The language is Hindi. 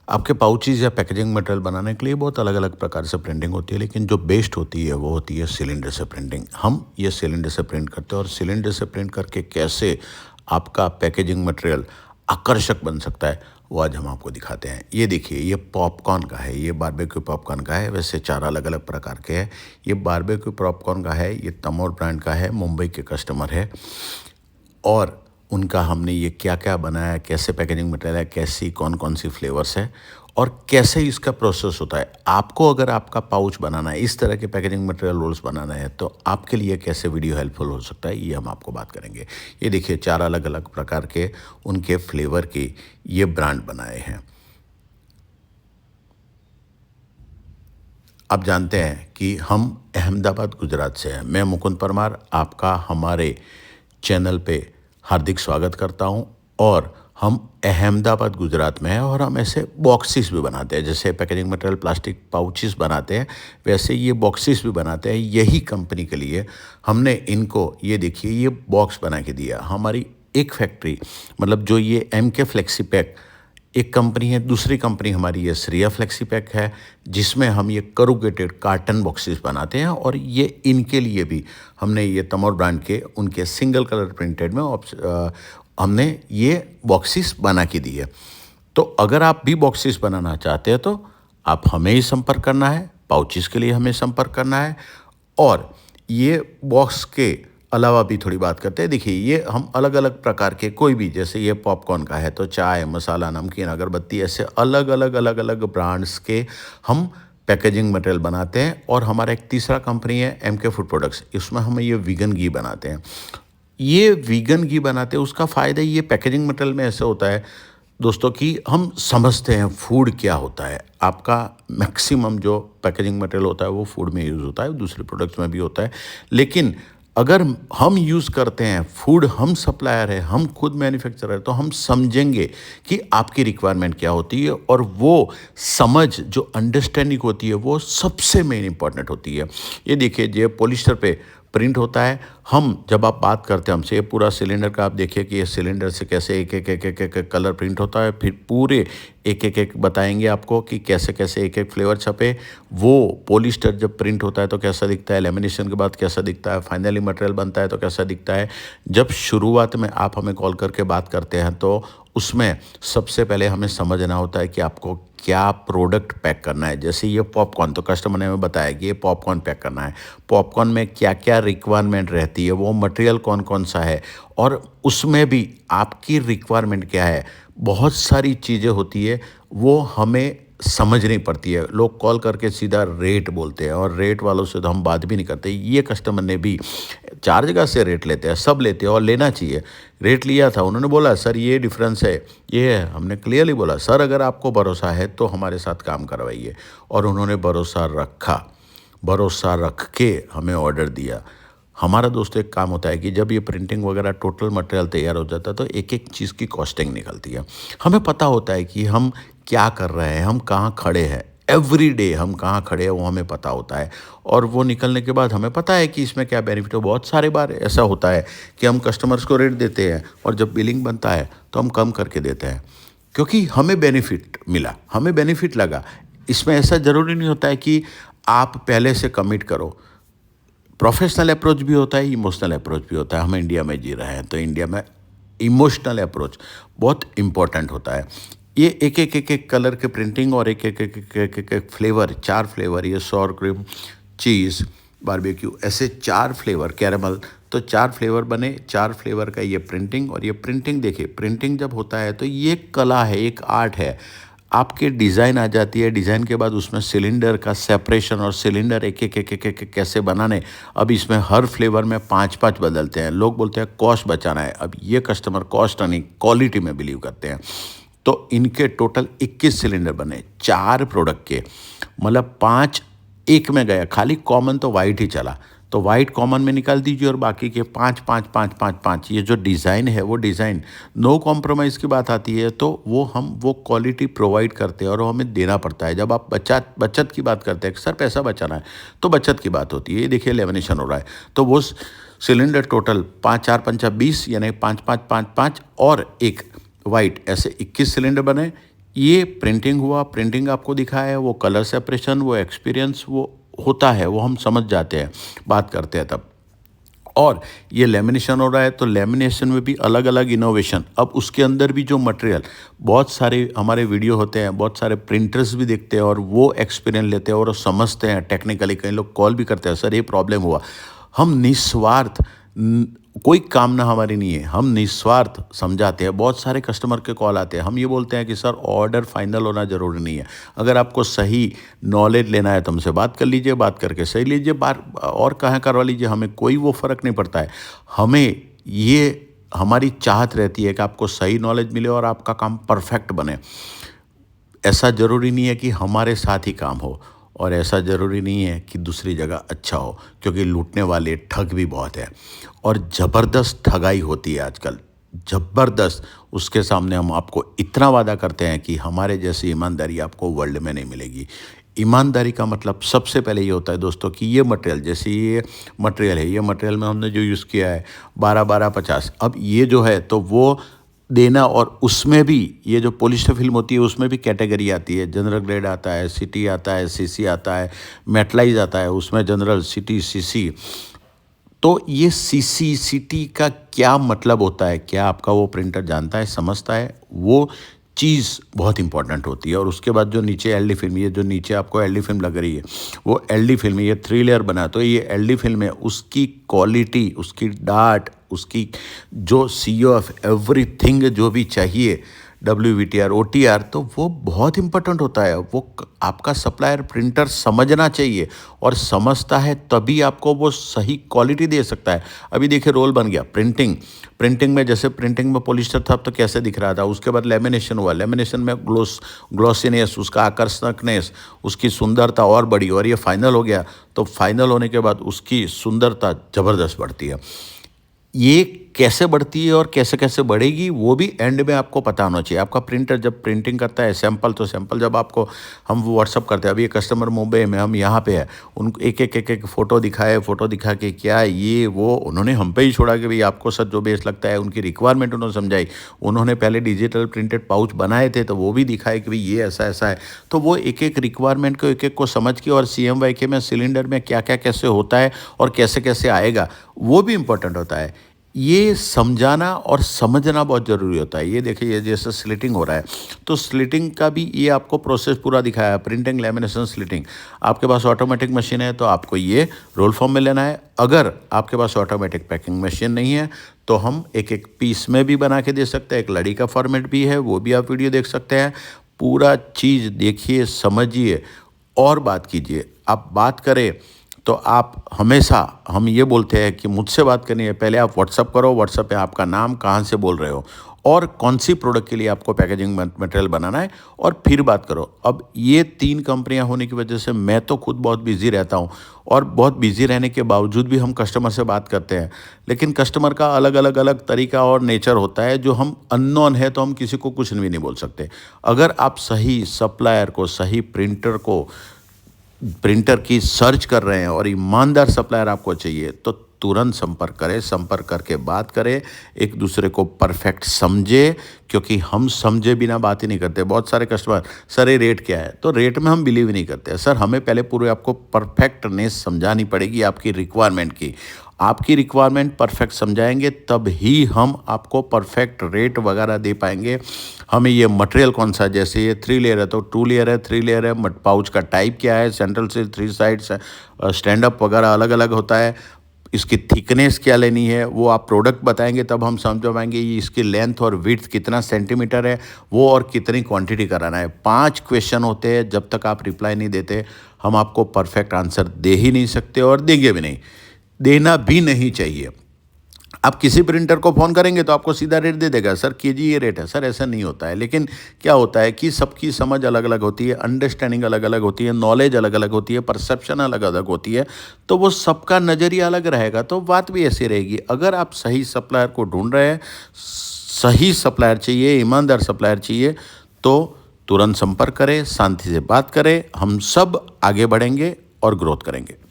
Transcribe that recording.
आपके पाउचेज़ या पैकेजिंग मटेरियल बनाने के लिए बहुत अलग-अलग प्रकार से प्रिंटिंग होती है, लेकिन जो बेस्ट होती है वो होती है सिलेंडर से प्रिंटिंग। हम ये सिलेंडर से प्रिंट करते हैं और सिलेंडर से प्रिंट करके कैसे आपका पैकेजिंग मटेरियल आकर्षक बन सकता है, वो आज हम आपको दिखाते हैं। ये देखिए, ये पॉपकॉर्न का है, ये बारबेक्यू पॉपकॉर्न का है। वैसे 4 अलग-अलग प्रकार के हैं। ये बारबेक्यू पॉपकॉर्न का है, ये तमोर ब्रांड का है, मुंबई के कस्टमर है। और उनका हमने ये क्या-क्या बनाया, कैसे पैकेजिंग मटेरियल है, कैसी कौन-कौन सी फ्लेवर्स है और कैसे इसका प्रोसेस होता है। आपको अगर आपका पाउच बनाना है, इस तरह के पैकेजिंग मटेरियल रोल्स बनाना है, तो आपके लिए कैसे वीडियो हेल्पफुल हो सकता है, ये हम आपको बात करेंगे। ये देखिए 4 अलग-अलग प्रकार के उनके फ्लेवर के ये ब्रांड बनाए हैं। आप जानते हैं कि हम अहमदाबाद गुजरात से हैं। मैं मुकुंद परमार आपका हमारे चैनल पे हार्दिक स्वागत करता हूं और हम अहमदाबाद गुजरात में हैं और हम ऐसे बॉक्सेस भी बनाते हैं। जैसे पैकेजिंग मटेरियल प्लास्टिक पाउचेस बनाते हैं, वैसे ये बॉक्सेस भी बनाते हैं। यही कंपनी के लिए हमने इनको ये देखिए ये बॉक्स बना के दिया। हमारी एक फैक्ट्री मतलब जो ये एमके फ्लेक्सी पैक एक कंपनी है, दूसरी कंपनी हमारी ये श्रेया फ्लेक्सी पैक है, जिसमें हम ये करूगेटेड कार्टन बॉक्सेस बनाते हैं और ये इनके लिए भी हमने ये तमोर ब्रांड के उनके सिंगल कलर प्रिंटेड में हमने ये बॉक्सेस बना के दिए। तो अगर आप भी बॉक्सेस बनाना चाहते हैं तो आप हमें ही संपर्क करना है, पाउचेस के लिए हमें संपर्क करना है। और ये बॉक्स के अलावा भी थोड़ी बात करते हैं। देखिए ये हम अलग-अलग प्रकार के कोई भी, जैसे ये पॉपकॉर्न का है तो चाय, मसाला, नमकीन, अगरबत्ती, ऐसे अलग-अलग ब्रांड्स के हम पैकेजिंग मटेरियल बनाते हैं। और हमारा एक तीसरा कंपनी है एमके फूड प्रोडक्ट्स, इसमें हम ये वीगन घी बनाते हैं। ये वीगन घी बनाते हैं, उसका फ़ायदा ये पैकेजिंग मटेरियल में ऐसा होता है दोस्तों कि हम समझते हैं फूड क्या होता है। आपका मैक्सिमम जो पैकेजिंग मटेरियल होता है वो फूड में यूज़ होता है, दूसरे प्रोडक्ट्स में भी होता है। लेकिन अगर हम यूज़ करते हैं फूड, हम सप्लायर है, हम खुद मैन्युफैक्चरर है, तो हम समझेंगे कि आपकी रिक्वायरमेंट क्या होती है। और वो समझ जो अंडरस्टैंडिंग होती है वो सबसे मेन इंपॉर्टेंट होती है। ये देखिए ये पॉलिस्टर पे प्रिंट होता है। हम जब आप बात करते हैं हमसे, ये पूरा सिलेंडर का आप देखिए कि ये सिलेंडर से कैसे एक कलर प्रिंट होता है। फिर पूरे एक बताएंगे आपको कि कैसे एक फ्लेवर छपे। वो पॉलिस्टर जब प्रिंट होता है तो कैसा दिखता है, लेमिनेशन के बाद कैसा दिखता है, फाइनली मटेरियल बनता है तो कैसा दिखता है। जब शुरुआत में आप हमें कॉल करके बात करते हैं तो उसमें सबसे पहले हमें समझना होता है कि आपको क्या प्रोडक्ट पैक करना है। जैसे ये पॉपकॉर्न, तो कस्टमर ने हमें बताया कि ये पॉपकॉर्न पैक करना है। पॉपकॉर्न में क्या-क्या रिक्वायरमेंट रहती है, वो मटेरियल कौन-कौन सा है और उसमें भी आपकी रिक्वायरमेंट क्या है। बहुत सारी चीज़ें होती है, वो हमें समझनी पड़ती है। लोग कॉल करके सीधा रेट बोलते हैं और रेट वालों से तो हम बात भी नहीं करते। ये कस्टमर ने भी 4 जगह से रेट लेते हैं, सब लेते हैं और लेना चाहिए। रेट लिया था, उन्होंने बोला सर ये डिफरेंस है, ये है। हमने क्लियरली बोला सर अगर आपको भरोसा है तो हमारे साथ काम करवाइए। और उन्होंने भरोसा रखा, भरोसा रख के हमें ऑर्डर दिया। हमारा दोस्तों एक काम होता है कि जब ये प्रिंटिंग वगैरह टोटल मटेरियल तैयार हो जाता है तो एक-एक चीज़ की कॉस्टिंग निकलती है। हमें पता होता है कि हम क्या कर रहे हैं, हम कहाँ खड़े हैं, एवरी डे हम कहाँ खड़े हैं वो हमें पता होता है। और वो निकलने के बाद हमें पता है कि इसमें क्या बेनिफिट है। बहुत सारे बार ऐसा होता है कि हम कस्टमर्स को रेट देते हैं और जब बिलिंग बनता है तो हम कम करके देते हैं, क्योंकि हमें बेनिफिट मिला, हमें बेनिफिट लगा। इसमें ऐसा ज़रूरी नहीं होता है कि आप पहले से कमिट करो। प्रोफेशनल अप्रोच भी होता है, इमोशनल अप्रोच भी होता है। हम इंडिया में जी रहे हैं तो इंडिया में इमोशनल अप्रोच बहुत इम्पोर्टेंट होता है। ये एक कलर के प्रिंटिंग और एक फ्लेवर, 4 फ्लेवर, ये सोर क्रीम, चीज़, बारबेक्यू, ऐसे 4 फ्लेवर, कैरेमल, तो 4 फ्लेवर बने। 4 फ्लेवर का ये प्रिंटिंग। और ये प्रिंटिंग देखिए, प्रिंटिंग जब होता है तो ये कला है, एक आर्ट है। आपके डिज़ाइन आ जाती है, डिज़ाइन के बाद उसमें सिलेंडर का सेपरेशन और सिलेंडर एक कैसे बनाने। अब इसमें हर फ्लेवर में 5-5 बदलते हैं। लोग बोलते हैं कॉस्ट बचाना है, अब ये कस्टमर कॉस्ट नहीं क्वालिटी में बिलीव करते हैं। तो इनके टोटल 21 सिलेंडर बने 4 प्रोडक्ट के, मतलब 5 एक में गया। खाली कॉमन तो वाइट ही चला, तो वाइट कॉमन में निकाल दीजिए और बाकी के 5 ये जो डिज़ाइन है वो डिज़ाइन नो कॉम्प्रोमाइज़ की बात आती है तो वो हम वो क्वालिटी प्रोवाइड करते हैं और वो हमें देना पड़ता है। जब आप बचत की बात करते हैं, सर पैसा बचाना है, तो बचत की बात होती है। ये देखिए लेमिनेशन हो रहा है, तो वो सिलेंडर टोटल 5 4 5 20 यानी 5 5 5 5 और एक वाइट, ऐसे 21 सिलेंडर बने। ये प्रिंटिंग हुआ, प्रिंटिंग आपको दिखा है, वो कलर सेपरेशन, वो एक्सपीरियंस वो होता है, वो हम समझ जाते हैं, बात करते हैं तब। और ये लेमिनेशन हो रहा है तो लेमिनेशन में भी अलग अलग इनोवेशन। अब उसके अंदर भी जो मटेरियल, बहुत सारे हमारे वीडियो होते हैं, बहुत सारे प्रिंटर्स भी देखते हैं और वो एक्सपीरियंस लेते हैं और समझते हैं टेक्निकली। कई लोग कॉल भी करते हैं, सर ये प्रॉब्लम हुआ। हम निस्वार्थ कोई कामना हमारी नहीं है, हम निस्वार्थ समझाते हैं। बहुत सारे कस्टमर के कॉल आते हैं, हम ये बोलते हैं कि सर ऑर्डर फाइनल होना ज़रूरी नहीं है। अगर आपको सही नॉलेज लेना है तो हमसे बात कर लीजिए, बात करके सही लीजिए, बात और कहाँ करवा लीजिए, हमें कोई वो फ़र्क नहीं पड़ता है। हमें ये हमारी चाहत रहती है कि आपको सही नॉलेज मिले और आपका काम परफेक्ट बने। ऐसा ज़रूरी नहीं है कि हमारे साथ ही काम हो और ऐसा ज़रूरी नहीं है कि दूसरी जगह अच्छा हो, क्योंकि लूटने वाले ठग भी बहुत हैं और ज़बरदस्त ठगाई होती है आजकल, ज़बरदस्त। उसके सामने हम आपको इतना वादा करते हैं कि हमारे जैसी ईमानदारी आपको वर्ल्ड में नहीं मिलेगी। ईमानदारी का मतलब सबसे पहले ये होता है दोस्तों कि ये मटेरियल, जैसे ये मटेरियल है, ये मटेरियल में हमने जो यूज़ किया है 12-12-50, अब ये जो है तो वो देना। और उसमें भी ये जो पॉलिस्टर फिल्म होती है उसमें भी कैटेगरी आती है, जनरल ग्रेड आता है, सिटी आता है, सीसी आता है, मेटलाइज आता है, उसमें जनरल, सिटी, सीसी। तो ये सीसी सिटी का क्या मतलब होता है, क्या आपका वो प्रिंटर जानता है, समझता है? वो चीज़ बहुत इंपॉर्टेंट होती है। और उसके बाद जो नीचे एलडी फिल्म, ये जो नीचे आपको एलडी फिल्म लग रही है, वो एलडी फिल्म, ये 3 लेयर बना, तो ये एलडी फिल्म है, उसकी क्वालिटी, उसकी डाट, उसकी जो COF एवरीथिंग जो भी चाहिए, WVTR, OTR, तो वो बहुत इंपॉर्टेंट होता है। वो आपका सप्लायर प्रिंटर समझना चाहिए और समझता है तभी आपको वो सही क्वालिटी दे सकता है। अभी देखिए रोल बन गया, प्रिंटिंग में जैसे प्रिंटिंग में पॉलिस्टर था तो कैसे दिख रहा था, उसके बाद लेमिनेशन हुआ, लेमिनेशन में ग्लॉसीनेस, उसका आकर्षकनेस, उसकी सुंदरता और बढ़ी, और ये फाइनल हो गया तो फाइनल होने के बाद उसकी सुंदरता ज़बरदस्त बढ़ती है। ये कैसे बढ़ती है और कैसे कैसे बढ़ेगी वो भी एंड में आपको पता होना चाहिए। आपका प्रिंटर जब प्रिंटिंग करता है सैंपल, तो सैंपल जब आपको हम व्हाट्सअप करते हैं, अभी ये कस्टमर मुंबई में, हम यहाँ पे है, उनको एक फ़ोटो दिखाए, फ़ोटो दिखा के क्या ये वो उन्होंने हम पे ही छोड़ा कि भाई आपको सर जो बेस्ट लगता है, उनकी रिक्वायरमेंट उन्होंने समझाई। उन्होंने पहले डिजिटल प्रिंटेड पाउच बनाए थे तो वो भी दिखाए कि भाई ये ऐसा ऐसा है। तो वो एक रिक्वायरमेंट को एक को समझ के, और CMYK में सिलेंडर में क्या क्या कैसे होता है और कैसे कैसे आएगा, वो भी इम्पोर्टेंट होता है। ये समझाना और समझना बहुत ज़रूरी होता है। ये देखिए, ये जैसे स्लिटिंग हो रहा है तो स्लिटिंग का भी ये आपको प्रोसेस पूरा दिखाया है, प्रिंटिंग, लेमिनेशन, स्लिटिंग। आपके पास ऑटोमेटिक मशीन है तो आपको ये रोल फॉर्म में लेना है। अगर आपके पास ऑटोमेटिक पैकिंग मशीन नहीं है तो हम एक एक पीस में भी बना के दे सकते हैं। एक लड़ी का फॉर्मेट भी है, वो भी आप वीडियो देख सकते हैं। पूरा चीज़ देखिए, समझिए और बात कीजिए। आप बात करें तो आप हमेशा, हम ये बोलते हैं कि मुझसे बात करनी है, पहले आप व्हाट्सअप करो, व्हाट्सअप पे आपका नाम, कहाँ से बोल रहे हो और कौन सी प्रोडक्ट के लिए आपको पैकेजिंग मटेरियल बनाना है, और फिर बात करो। अब ये 3 कंपनियां होने की वजह से मैं तो खुद बहुत बिजी रहता हूं, और बहुत बिजी रहने के बावजूद भी हम कस्टमर से बात करते हैं। लेकिन कस्टमर का अलग अलग अलग तरीका और नेचर होता है, जो हम अननोन है तो हम किसी को कुछ भी नहीं बोल सकते। अगर आप सही सप्लायर को, सही प्रिंटर की सर्च कर रहे हैं और ईमानदार सप्लायर आपको चाहिए तो तुरंत संपर्क करें। संपर्क करके बात करें, एक दूसरे को परफेक्ट समझे, क्योंकि हम समझे बिना बात ही नहीं करते। बहुत सारे कस्टमर, सर ये रेट क्या है, तो रेट में हम बिलीव ही नहीं करते। सर हमें पहले पूरे आपको परफेक्टनेस समझानी पड़ेगी आपकी रिक्वायरमेंट की। आपकी रिक्वायरमेंट परफेक्ट समझाएंगे तब ही हम आपको परफेक्ट रेट वगैरह दे पाएंगे। हमें ये मटेरियल कौन सा, जैसे ये 3 लेयर है तो 2 लेयर है, 3 लेयर है, पाउच का टाइप क्या है, सेंट्रल से 3 साइड्स, स्टैंड अप वगैरह अलग अलग होता है, इसकी थिकनेस क्या लेनी है, वो आप प्रोडक्ट बताएंगे तब हम समझ पाएंगे ये इसकी लेंथ और विड्थ कितना सेंटीमीटर है वो, और कितनी क्वांटिटी कराना है। 5 क्वेश्चन होते हैं, जब तक आप रिप्लाई नहीं देते हम आपको परफेक्ट आंसर दे ही नहीं सकते, और देंगे भी नहीं, देना भी नहीं चाहिए। आप किसी प्रिंटर को फ़ोन करेंगे तो आपको सीधा रेट दे देगा, सर कीजिए ये रेट है, सर ऐसा नहीं होता है। लेकिन क्या होता है कि सबकी समझ अलग अलग होती है, अंडरस्टैंडिंग अलग अलग होती है, नॉलेज अलग अलग होती है, परसेप्शन अलग अलग होती है, तो वो सबका नज़रिया अलग रहेगा, तो बात भी ऐसी रहेगी। अगर आप सही सप्लायर को ढूंढ रहे हैं, सही सप्लायर चाहिए, ईमानदार सप्लायर चाहिए, तो तुरंत संपर्क करें, शांति से बात करें, हम सब आगे बढ़ेंगे और ग्रोथ करेंगे।